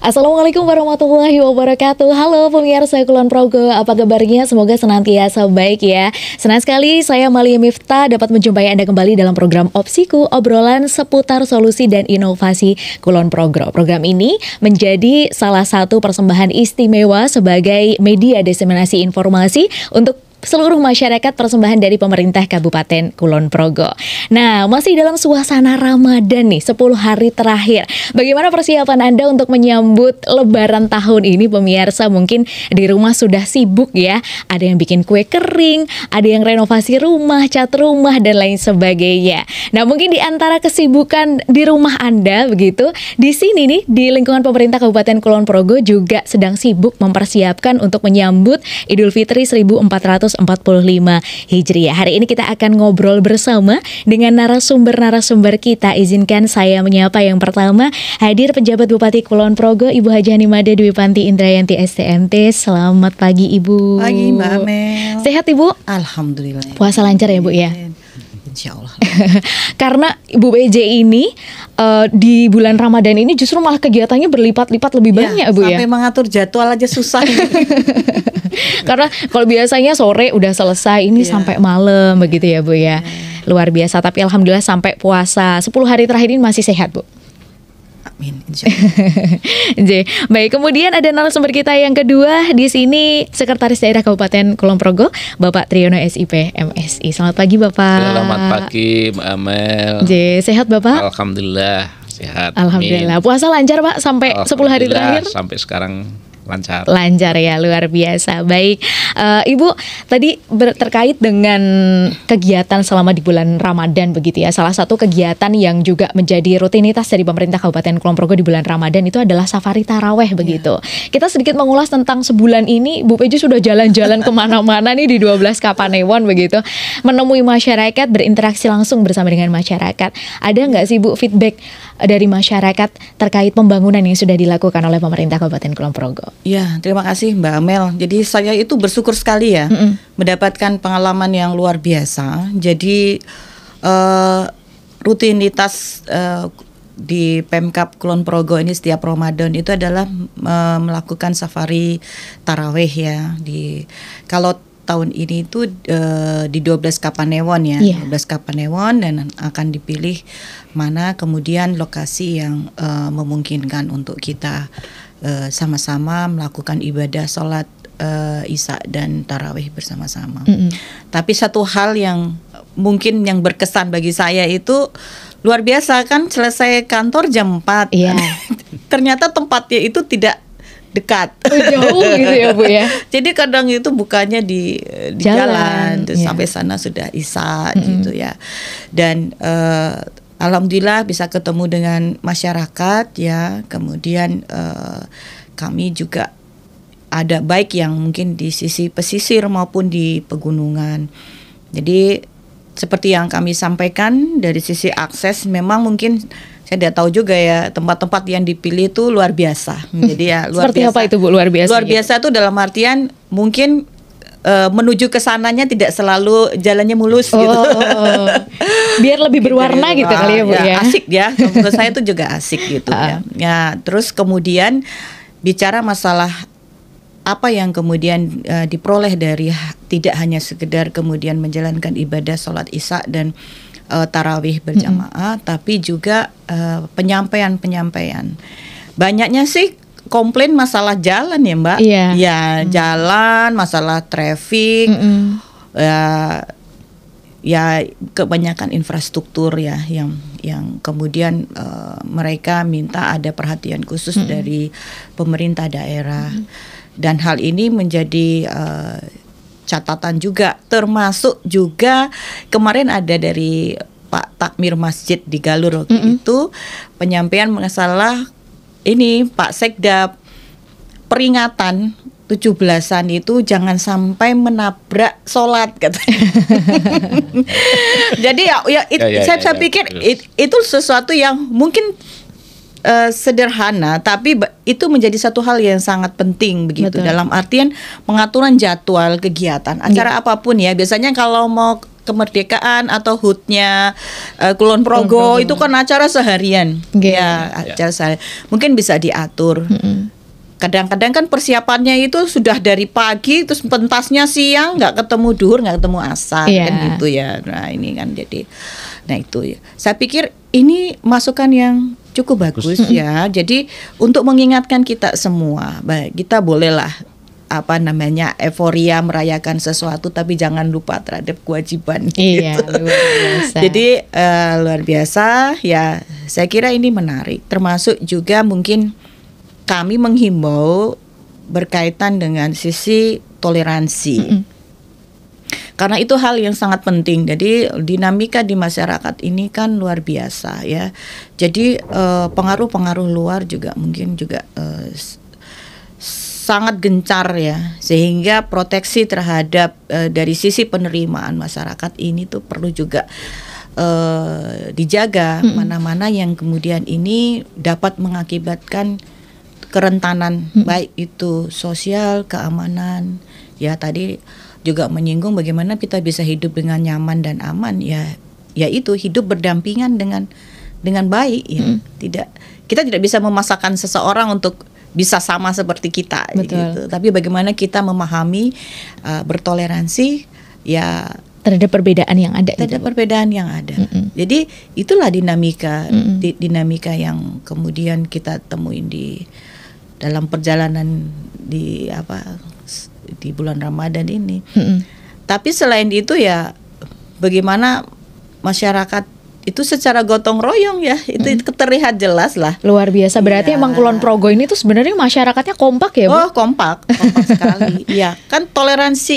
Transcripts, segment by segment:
Assalamualaikum warahmatullahi wabarakatuh. Halo pemirsa Kulon Progo, apa kabarnya? Semoga senantiasa baik ya. Senang sekali saya Malia Miftah dapat menjumpai Anda kembali dalam program Opsiku, obrolan seputar solusi dan inovasi Kulon Progo. Program ini menjadi salah satu persembahan istimewa sebagai media diseminasi informasi untuk seluruh masyarakat, persembahan dari pemerintah Kabupaten Kulon Progo. Nah, masih dalam suasana Ramadan nih, 10 hari terakhir. Bagaimana persiapan Anda untuk menyambut Lebaran tahun ini, pemirsa? Mungkin di rumah sudah sibuk ya. Ada yang bikin kue kering, ada yang renovasi rumah, cat rumah, dan lain sebagainya. Nah, mungkin di antara kesibukan di rumah Anda begitu, di sini nih, di lingkungan pemerintah Kabupaten Kulon Progo juga sedang sibuk mempersiapkan untuk menyambut Idul Fitri 1445 Hijriah. Hari ini kita akan ngobrol bersama dengan narasumber-narasumber kita. Izinkan saya menyapa yang pertama, hadir penjabat Bupati Kulon Progo, Ibu Haji Hanimada Dwi Panti Indrayanti STMT. Selamat pagi Ibu. Pagi Mbak Amel. Sehat Ibu? Alhamdulillah. Puasa lancar ya Bu ya? Insya Allah. Karena Ibu PJ ini di bulan Ramadan ini justru malah kegiatannya berlipat-lipat lebih banyak Bu ya? Sampai mengatur jadwal aja susah. Karena kalau biasanya sore udah selesai, ini sampai malam begitu ya Bu ya. Luar biasa, tapi alhamdulillah sampai puasa 10 hari terakhir ini masih sehat Bu. Amin, insya Allah. Baik, kemudian ada narasumber kita yang kedua di sini, Sekretaris Daerah Kabupaten Kulon Progo, Bapak Triyono SIP MSI. Selamat pagi Bapak. Selamat pagi Mbak Amel. Sehat Bapak? Alhamdulillah sehat. Alhamdulillah. Amin. Puasa lancar Pak sampai 10 hari terakhir? Sampai sekarang lancar. Lancar ya, luar biasa. Baik, Ibu tadi terkait dengan kegiatan selama di bulan Ramadan begitu ya. Salah satu kegiatan yang juga menjadi rutinitas dari pemerintah Kabupaten Kulon Progo di bulan Ramadan itu adalah safari taraweh begitu. Kita sedikit mengulas tentang sebulan ini, Bu Peju sudah jalan-jalan kemana-mana nih di 12 Kapanewon begitu, menemui masyarakat, berinteraksi langsung bersama dengan masyarakat. Ada nggak sih Bu feedback dari masyarakat terkait pembangunan yang sudah dilakukan oleh pemerintah Kabupaten Kulon Progo? Ya, terima kasih Mbak Amel. Jadi saya itu bersyukur sekali ya mendapatkan pengalaman yang luar biasa. Jadi rutinitas di Pemkab Kulon Progo ini setiap Ramadan itu adalah melakukan safari taraweh ya. Kalau tahun ini itu di 12 Kapanewon ya, 12 Kapanewon, dan akan dipilih mana kemudian lokasi yang memungkinkan untuk kita sama-sama melakukan ibadah sholat Isya dan tarawih bersama-sama. Tapi satu hal yang mungkin yang berkesan bagi saya itu luar biasa, kan selesai kantor jam 4 ternyata tempatnya itu tidak dekat, jauh gitu ya Bu ya. Jadi kadang itu bukannya di jalan sampai sana sudah Isya gitu ya. Dan alhamdulillah bisa ketemu dengan masyarakat ya. Kemudian kami juga ada baik yang mungkin di sisi pesisir maupun di pegunungan. Jadi seperti yang kami sampaikan dari sisi akses, memang mungkin saya tidak tahu juga ya, tempat-tempat yang dipilih itu luar biasa. Jadi ya luar seperti biasa. apa itu Bu luar biasa? Luar biasa itu dalam artian mungkin menuju ke sananya tidak selalu jalannya mulus gitu. Biar lebih berwarna gitu kali ya Bu ya. Asik ya. Menurut saya itu juga asik gitu ya. Ya, terus kemudian bicara masalah apa yang kemudian diperoleh dari tidak hanya sekedar kemudian menjalankan ibadah sholat Isya dan tarawih berjamaah, tapi juga penyampaian. Banyaknya sih komplain masalah jalan ya Mbak. Ya jalan, masalah traffic, ya kebanyakan infrastruktur ya yang kemudian mereka minta ada perhatian khusus dari pemerintah daerah. Dan hal ini menjadi catatan juga, termasuk juga kemarin ada dari Pak Takmir Masjid di Galur itu penyampaian masalah ini Pak Sekda, peringatan 17-an itu jangan sampai menabrak sholat katanya. Jadi saya pikir itu sesuatu yang mungkin sederhana, tapi itu menjadi satu hal yang sangat penting begitu. Betul. Dalam artian pengaturan jadwal kegiatan acara apapun ya. Biasanya kalau mau kemerdekaan atau HUT-nya Kulon Progo itu kan acara seharian. Ya, acara seharian. Mungkin bisa diatur. Kadang-kadang kan persiapannya itu sudah dari pagi, terus pentasnya siang, nggak ketemu duhur, nggak ketemu asar, kan gitu ya. Nah ini kan jadi, nah itu ya. Saya pikir ini masukan yang cukup bagus ya. Jadi untuk mengingatkan kita semua, baik kita bolehlah euforia merayakan sesuatu, tapi jangan lupa terhadap kewajiban. Iya, gitu. luar biasa. Jadi luar biasa ya. Saya kira ini menarik. Termasuk juga mungkin kami menghimbau berkaitan dengan sisi toleransi. Karena itu hal yang sangat penting. Jadi dinamika di masyarakat ini kan luar biasa ya. Jadi pengaruh-pengaruh luar juga mungkin juga sangat gencar ya, sehingga proteksi terhadap dari sisi penerimaan masyarakat ini tuh perlu juga dijaga. Mana-mana yang kemudian ini dapat mengakibatkan kerentanan, baik itu sosial, keamanan. Ya tadi juga menyinggung bagaimana kita bisa hidup dengan nyaman dan aman ya itu hidup berdampingan dengan baik ya. Kita tidak bisa memaksakan seseorang untuk bisa sama seperti kita gitu. Tapi bagaimana kita memahami, bertoleransi ya terhadap perbedaan yang ada. Perbedaan yang ada. Jadi itulah dinamika yang kemudian kita temuin di dalam perjalanan di bulan Ramadan ini. Tapi selain itu ya bagaimana masyarakat itu secara gotong royong ya, itu terlihat jelas lah. Luar biasa. Berarti emang Kulon Progo ini tuh sebenarnya masyarakatnya kompak ya, Bu? Oh, kompak sekali. Iya, kan toleransi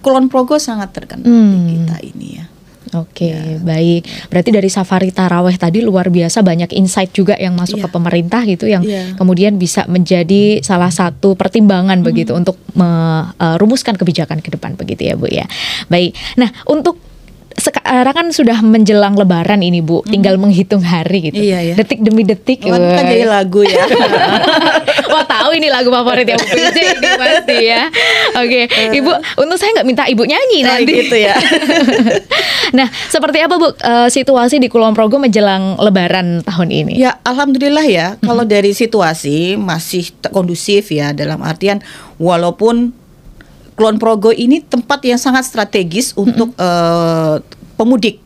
Kulon Progo sangat terkenal di kita ini ya. Oke, baik. Berarti dari safari taraweh tadi luar biasa banyak insight juga yang masuk ke pemerintah gitu, yang kemudian bisa menjadi salah satu pertimbangan begitu untuk merumuskan kebijakan ke depan begitu ya, Bu ya. Baik. Nah, untuk sekarang kan sudah menjelang Lebaran ini, Bu, tinggal menghitung hari gitu. Detik demi detik. Kan jadi lagu ya. Wah, tahu ini lagu favorit ya Bu PJ ini pasti ya. Oke, Ibu, untuk saya nggak minta Ibu nyanyi nanti. Gitu ya. Nah, seperti apa Bu situasi di Kulon Progo menjelang Lebaran tahun ini? Ya, alhamdulillah ya. Kalau dari situasi masih kondusif ya, dalam artian walaupun Kulon Progo ini tempat yang sangat strategis untuk pemudik.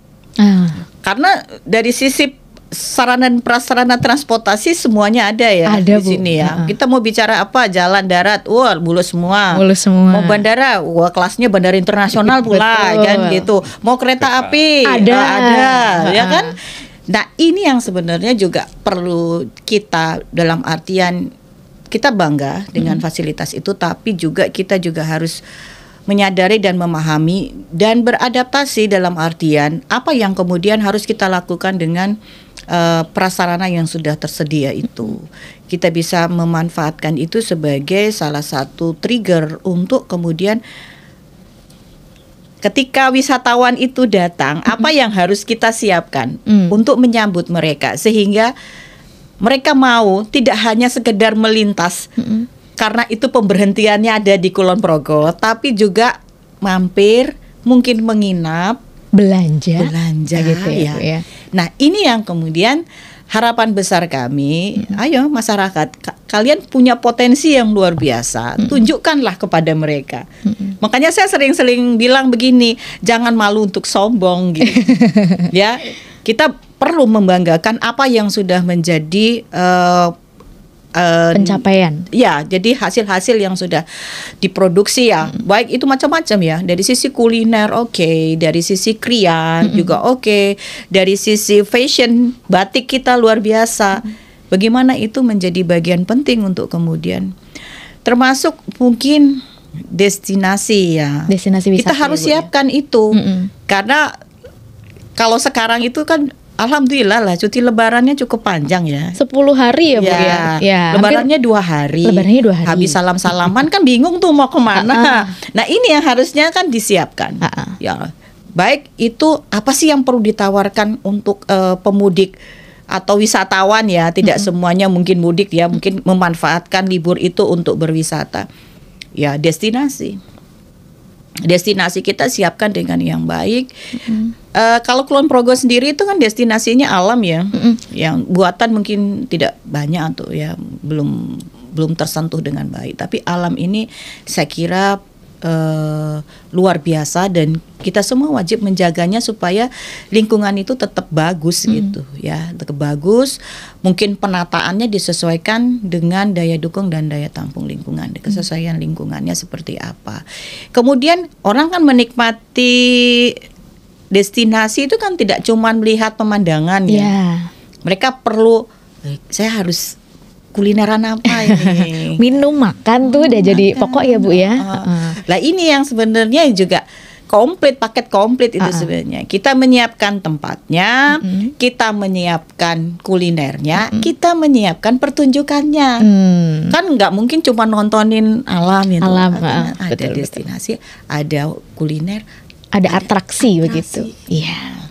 Karena dari sisi sarana dan prasarana transportasi semuanya ada ya di sini ya. Kita mau bicara apa, jalan darat, wah mulus semua. Mau bandara, wah kelasnya bandara internasional pula kan gitu. Mau kereta api ada ya kan. Nah ini yang sebenarnya juga perlu kita, dalam artian kita bangga dengan fasilitas itu, tapi juga kita juga harus menyadari dan memahami dan beradaptasi, dalam artian apa yang kemudian harus kita lakukan dengan prasarana yang sudah tersedia itu. Kita bisa memanfaatkan itu sebagai salah satu trigger untuk kemudian ketika wisatawan itu datang, apa yang harus kita siapkan untuk menyambut mereka, sehingga mereka mau tidak hanya sekedar melintas karena itu pemberhentiannya ada di Kulon Progo, tapi juga mampir, mungkin menginap, belanja gitu ya. Nah ini yang kemudian harapan besar kami, ayo masyarakat, kalian punya potensi yang luar biasa, tunjukkanlah kepada mereka. Makanya saya sering-sering bilang begini, jangan malu untuk sombong gitu. Ya, kita perlu membanggakan apa yang sudah menjadi pencapaian. Ya, jadi hasil-hasil yang sudah diproduksi ya, baik itu macam-macam ya, dari sisi kuliner dari sisi krian juga dari sisi fashion batik kita luar biasa. Bagaimana itu menjadi bagian penting untuk kemudian, termasuk mungkin destinasi wisata. Kita harus siapkan itu, karena kalau sekarang itu kan alhamdulillah lah cuti lebarannya cukup panjang ya. 10 hari ya Bu ya. Lebarannya 2 hari. Habis salam-salaman kan bingung tuh mau kemana. Nah ini yang harusnya kan disiapkan. Ya, baik itu apa sih yang perlu ditawarkan untuk pemudik atau wisatawan ya. Tidak semuanya mungkin mudik ya, mungkin memanfaatkan libur itu untuk berwisata. Ya, destinasi. destinasi kita siapkan dengan yang baik. Kalau Kulon Progo sendiri itu kan destinasinya alam ya, yang buatan mungkin tidak banyak atau ya belum tersentuh dengan baik. Tapi alam ini saya kira luar biasa dan kita semua wajib menjaganya supaya lingkungan itu tetap bagus gitu ya, tetap bagus. Mungkin penataannya disesuaikan dengan daya dukung dan daya tampung lingkungan, kesesuaian lingkungannya seperti apa. Kemudian orang kan menikmati destinasi itu kan tidak cuma melihat pemandangan ya. Mereka perlu saya harus kulineran apa ini? Minum, makan tuh udah jadi pokok ya Bu ya. Lah ini yang sebenarnya juga komplit, paket komplit itu sebenarnya. Kita menyiapkan tempatnya, kita menyiapkan kulinernya, kita menyiapkan pertunjukannya. Kan nggak mungkin cuma nontonin alam itu. Ada betul, destinasi, ada kuliner, ada atraksi begitu. Iya.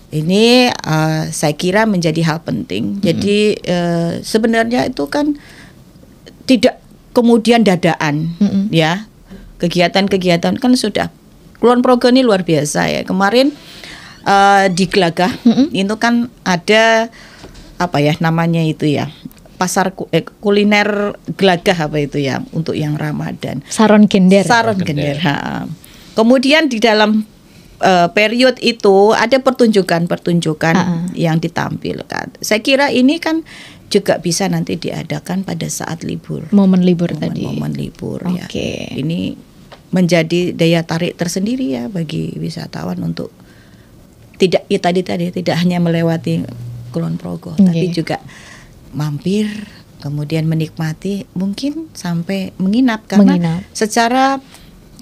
Ini saya kira menjadi hal penting. Jadi sebenarnya itu kan tidak kemudian dadaan ya. Kegiatan-kegiatan kan sudah. Kulon Progo ini luar biasa ya. Kemarin di Glagah itu kan ada apa ya namanya itu ya, pasar kuliner Glagah apa itu ya, untuk yang Ramadan. Saron Gender. Kemudian di dalam period itu ada pertunjukan yang ditampilkan. Saya kira ini kan juga bisa nanti diadakan pada saat libur. Momen libur tadi. Momen libur ya. Ini menjadi daya tarik tersendiri ya bagi wisatawan untuk tidak tidak hanya melewati Kulon Progo, tapi juga mampir, kemudian menikmati, mungkin sampai menginap karena secara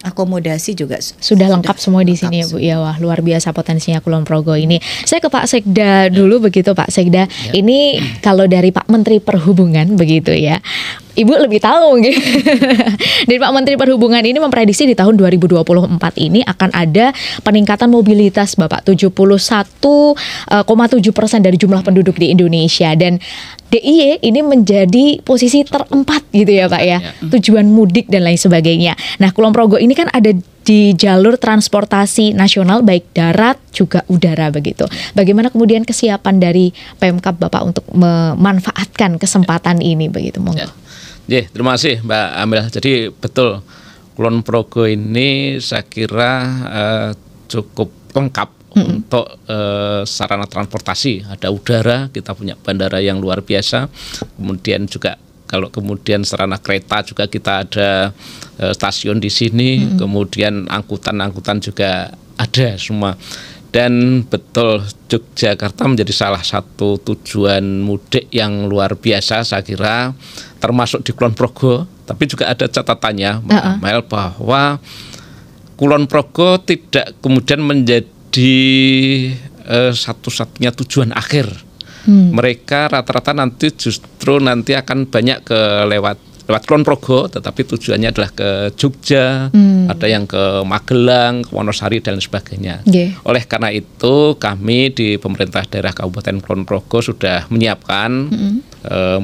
akomodasi juga sudah lengkap semua di sini ya Bu. Ya, wah luar biasa potensinya Kulon Progo ini. Saya ke Pak Sekda dulu begitu Pak Sekda. Ini kalau dari Pak Menteri Perhubungan begitu ya. Ibu lebih tahu gitu. Dan Pak Menteri Perhubungan ini memprediksi di tahun 2024 ini akan ada peningkatan mobilitas Bapak 71,7% dari jumlah penduduk di Indonesia, dan DIY ini menjadi posisi terempat gitu ya Pak ya. Tujuan mudik dan lain sebagainya. Nah, Kulon Progo ini kan ada di jalur transportasi nasional baik darat juga udara begitu. Bagaimana kemudian kesiapan dari Pemkab Bapak untuk memanfaatkan kesempatan ini begitu? Monggo. Terima kasih Mbak Amel. Jadi betul, Kulon Progo ini saya kira cukup lengkap untuk sarana transportasi. Ada udara, kita punya bandara yang luar biasa. Kemudian juga kalau kemudian sarana kereta juga kita ada stasiun di sini. Kemudian angkutan juga ada semua. Dan betul, Yogyakarta menjadi salah satu tujuan mudik yang luar biasa saya kira, termasuk di Kulon Progo. Tapi juga ada catatannya Mbak Amel, bahwa Kulon Progo tidak kemudian menjadi satu-satunya tujuan akhir. Mereka rata-rata nanti justru akan banyak lewat Kulon Progo, tetapi tujuannya adalah ke Jogja, ada yang ke Magelang, ke Wonosari dan sebagainya. Oleh karena itu kami di pemerintah daerah Kabupaten Kulon Progo sudah menyiapkan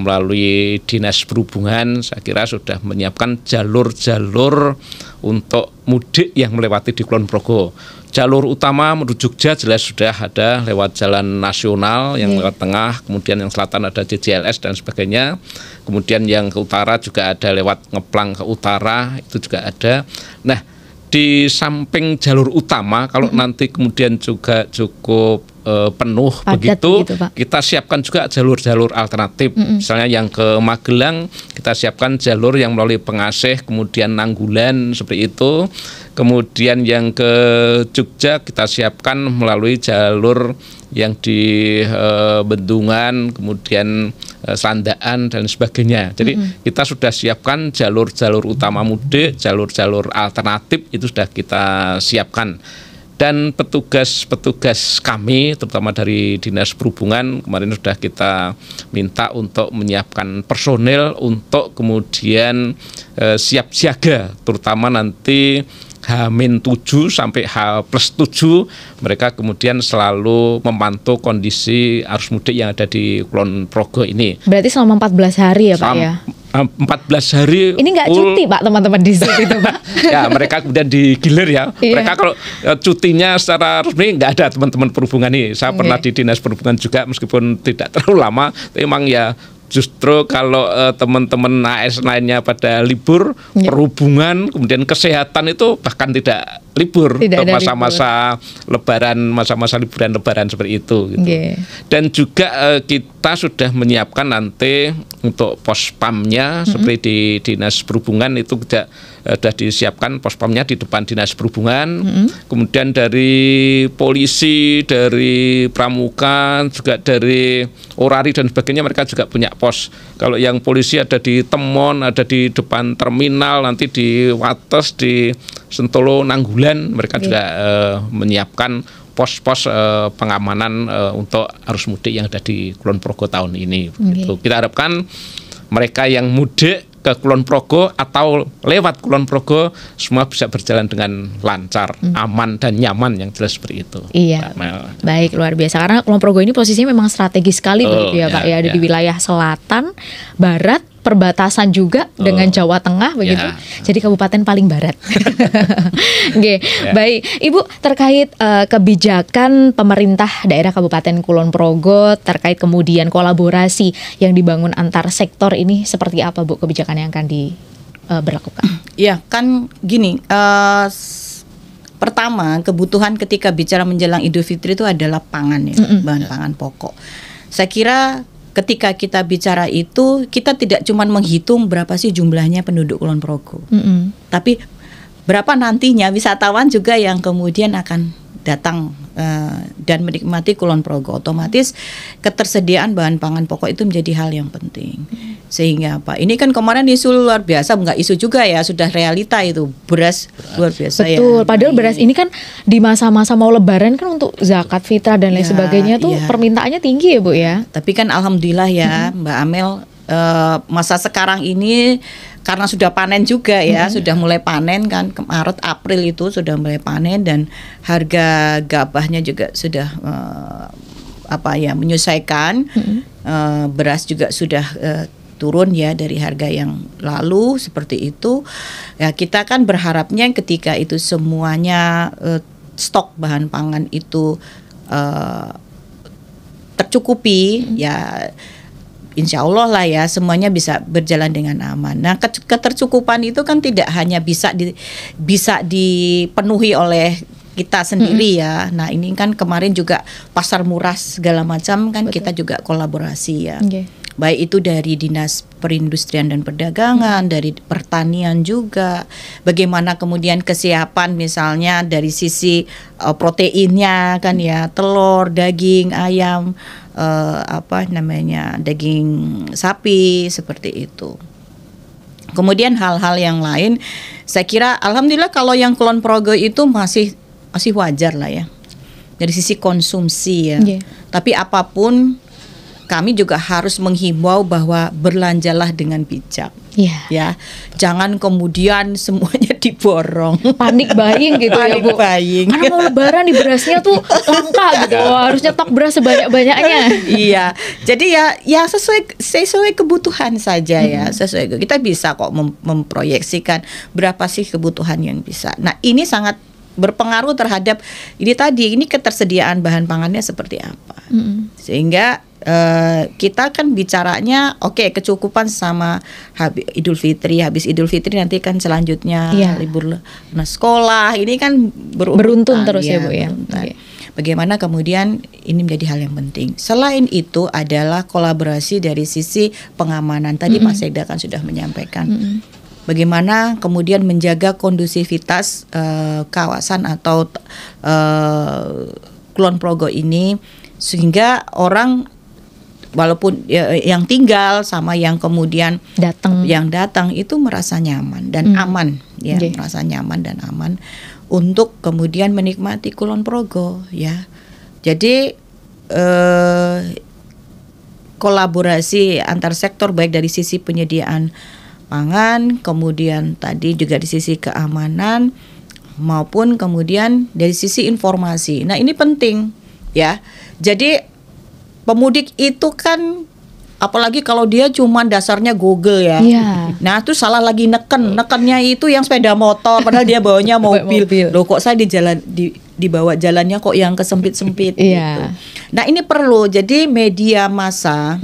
melalui Dinas Perhubungan, saya kira sudah menyiapkan jalur-jalur untuk mudik yang melewati di Kulon Progo. Jalur utama menuju Jogja jelas sudah ada lewat jalan nasional yang lewat tengah, kemudian yang selatan ada JJLS dan sebagainya. Kemudian yang ke utara juga ada lewat Ngeplang ke utara, itu juga ada. Nah, di samping jalur utama kalau nanti kemudian juga cukup penuh padat begitu, kita siapkan juga jalur-jalur alternatif. Misalnya yang ke Magelang kita siapkan jalur yang melalui Pengasih, kemudian Nanggulan seperti itu. Kemudian yang ke Jogja kita siapkan melalui jalur yang di Bendungan, kemudian Sandaan dan sebagainya. Jadi kita sudah siapkan jalur-jalur utama mudik, jalur-jalur alternatif itu sudah kita siapkan. Dan petugas-petugas kami, terutama dari Dinas Perhubungan, kemarin sudah kita minta untuk menyiapkan personel untuk kemudian siap siaga, terutama nanti H-7 sampai H+7 mereka kemudian selalu memantau kondisi arus mudik yang ada di Kulon Progo ini. Berarti selama 14 hari ya Pak ya? 14 hari. Ini nggak cuti Pak teman-teman di situ itu Pak? Ya mereka kemudian digilir ya. Iya. Mereka kalau cutinya secara resmi nggak ada teman-teman perhubungan ini. Saya pernah di dinas perhubungan juga meskipun tidak terlalu lama. Tapi memang ya justru kalau teman-teman AS lainnya pada libur, perhubungan kemudian kesehatan itu bahkan tidak libur untuk masa-masa lebaran, masa-masa liburan lebaran seperti itu gitu. Dan juga kita sudah menyiapkan nanti untuk pospamnya seperti di dinas perhubungan itu sudah disiapkan pospamnya di depan dinas perhubungan. Kemudian dari polisi, dari pramuka, juga dari orari dan sebagainya mereka juga punya pos. Kalau yang polisi ada di Temon, ada di depan terminal, nanti di Wates, di Sentolo, Nanggulan, mereka juga menyiapkan pos-pos pengamanan untuk arus mudik yang ada di Kulon Progo tahun ini. Gitu. Kita harapkan mereka yang mudik ke Kulon Progo atau lewat Kulon Progo semua bisa berjalan dengan lancar, aman dan nyaman, yang jelas seperti itu. Iya. Baik, luar biasa karena Kulon Progo ini posisinya memang strategis sekali begitu ya Pak ya, ada di wilayah selatan, barat, perbatasan juga dengan Jawa Tengah begitu. Jadi kabupaten paling barat. Baik, Ibu, terkait kebijakan pemerintah daerah Kabupaten Kulon Progo terkait kemudian kolaborasi yang dibangun antar sektor ini seperti apa Bu kebijakan yang akan diberlakukan? Ya, kan gini, pertama kebutuhan ketika bicara menjelang Idul Fitri itu adalah pangan ya, bahan pangan pokok. Saya kira ketika kita bicara itu, kita tidak cuma menghitung berapa sih jumlahnya penduduk Kulon Progo, tapi berapa nantinya wisatawan juga yang kemudian akan datang dan menikmati Kulon Progo. Otomatis ketersediaan bahan pangan pokok itu menjadi hal yang penting. Sehingga Pak, ini kan kemarin isu luar biasa, enggak isu juga ya, sudah realita itu, beras luar biasa. Betul, padahal beras ini kan di masa-masa mau lebaran kan untuk zakat fitrah dan lain sebagainya tuh permintaannya tinggi ya Bu ya. Tapi kan alhamdulillah ya Mbak Amel, masa sekarang ini karena sudah panen juga ya, sudah mulai panen kan, Maret April itu sudah mulai panen dan harga gabahnya juga sudah menyesuaikan. Beras juga sudah turun ya dari harga yang lalu seperti itu. Ya kita kan berharapnya ketika itu semuanya stok bahan pangan itu tercukupi, ya insya Allah lah ya semuanya bisa berjalan dengan aman. Nah ketercukupan itu kan tidak hanya bisa dipenuhi oleh kita sendiri ya. Nah ini kan kemarin juga pasar murah segala macam kan. Betul. Kita juga kolaborasi ya. Baik itu dari Dinas Perindustrian dan Perdagangan, dari pertanian juga. Bagaimana kemudian kesiapan misalnya dari sisi proteinnya kan ya, telur, daging, ayam, daging sapi seperti itu. Kemudian hal-hal yang lain, saya kira alhamdulillah kalau yang Kulon Progo itu masih wajar lah ya dari sisi konsumsi ya. Tapi apapun kami juga harus menghimbau bahwa berlanjalah dengan bijak. Ya, jangan kemudian semuanya diborong. Panik buying gitu ya Bu. Karena mau lebaran di berasnya tuh langka gitu. Harus nyetok beras sebanyak-banyaknya. Iya. Jadi ya sesuai kebutuhan saja ya. Sesuai, kita bisa kok memproyeksikan berapa sih kebutuhan yang bisa. Nah, ini sangat berpengaruh terhadap ini ketersediaan bahan pangannya seperti apa. Sehingga kita kan bicaranya kecukupan sama Idul Fitri. Habis Idul Fitri nanti kan selanjutnya libur sekolah. Ini kan beruntun terus ya Bu ya. Bagaimana kemudian ini menjadi hal yang penting. Selain itu adalah kolaborasi dari sisi pengamanan. Tadi Pak Sekda kan sudah menyampaikan. Bagaimana kemudian menjaga kondusivitas kawasan atau Kulon Progo ini sehingga orang walaupun yang tinggal sama yang kemudian datang itu merasa nyaman dan aman ya, merasa nyaman dan aman untuk kemudian menikmati Kulon Progo ya. Jadi kolaborasi antar sektor baik dari sisi penyediaan pangan, kemudian tadi juga di sisi keamanan, maupun kemudian dari sisi informasi. Nah, ini penting ya. Jadi pemudik itu kan, apalagi kalau dia cuma dasarnya Google ya. Iya. Nah, itu salah lagi nekennya itu yang sepeda motor, padahal dia bawanya mobil. Loh, kok saya dibawa jalannya kok yang kesempit-sempit gitu. Nah, ini perlu. Jadi media massa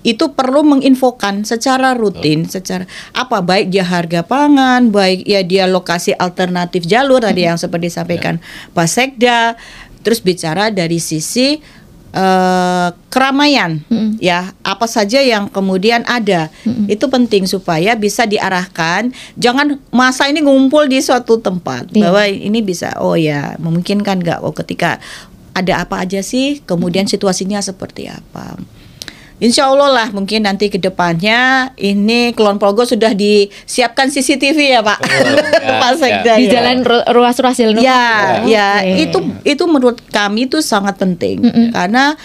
itu perlu menginfokan secara rutin, secara apa, baik dia harga pangan, baik ya dia lokasi alternatif jalur tadi yang seperti disampaikan Pak Sekda, terus bicara dari sisi keramaian, ya apa saja yang kemudian ada, itu penting supaya bisa diarahkan. Jangan masa ini ngumpul di suatu tempat bahwa ini bisa, oh ya memungkinkan nggak, oh ketika ada apa aja sih, kemudian situasinya seperti apa. Insya Allah lah mungkin nanti ke depannya ini Kulon Progo sudah disiapkan CCTV ya Pak. Pak Sekda di jalan ruas-ruas jalan. Ya, itu menurut kami itu sangat penting karena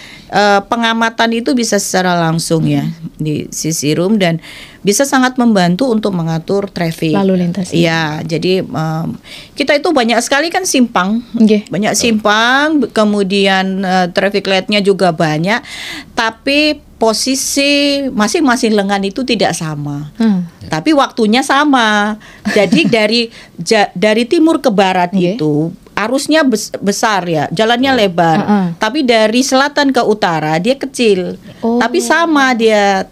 pengamatan itu bisa secara langsung ya di sisi room dan bisa sangat membantu untuk mengatur traffic lalu lintas. Iya, jadi kita itu banyak sekali kan simpang, banyak simpang, kemudian traffic light-nya juga banyak, tapi posisi masing-masing lengan itu tidak sama, tapi waktunya sama. Jadi dari timur ke barat itu arusnya besar ya, jalannya lebar. Tapi dari selatan ke utara dia kecil, tapi sama dia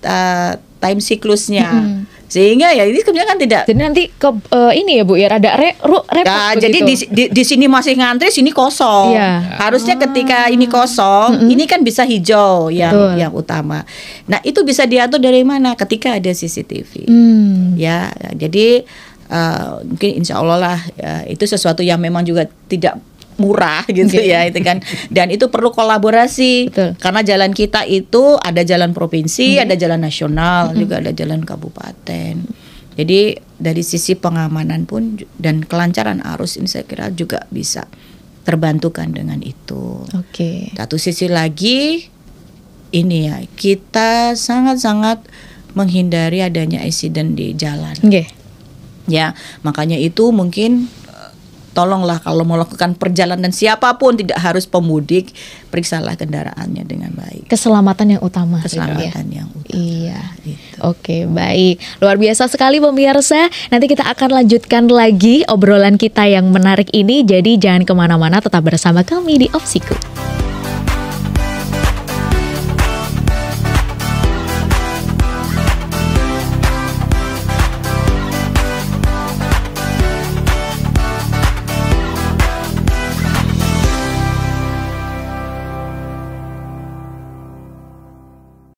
time siklusnya. Sehingga ya ini sebenarnya kan tidak. Jadi nanti ke ini ya Bu ya, rada repot. Ya, jadi di sini masih ngantri, sini kosong. Harusnya ketika ini kosong, ini kan bisa hijau yang utama. Nah, itu bisa diatur dari mana? Ketika ada CCTV. Ya, jadi mungkin insya Allah lah itu sesuatu yang memang juga tidak murah gitu ya itu kan, dan itu perlu kolaborasi. Karena jalan kita itu ada jalan provinsi, ada jalan nasional, juga ada jalan kabupaten. Jadi dari sisi pengamanan pun dan kelancaran arus ini saya kira juga bisa terbantukan dengan itu. Satu sisi lagi ini ya, kita sangat-sangat menghindari adanya insiden di jalan. Ya, makanya itu mungkin tolonglah kalau mau melakukan perjalanan siapapun, tidak harus pemudik, periksalah kendaraannya dengan baik. Keselamatan yang utama. Keselamatan yang utama. Iya. Gitu. Oke, baik. Luar biasa sekali pemirsa. Nanti kita akan lanjutkan lagi obrolan kita yang menarik ini. Jadi jangan kemana-mana, tetap bersama kami di Opsiku.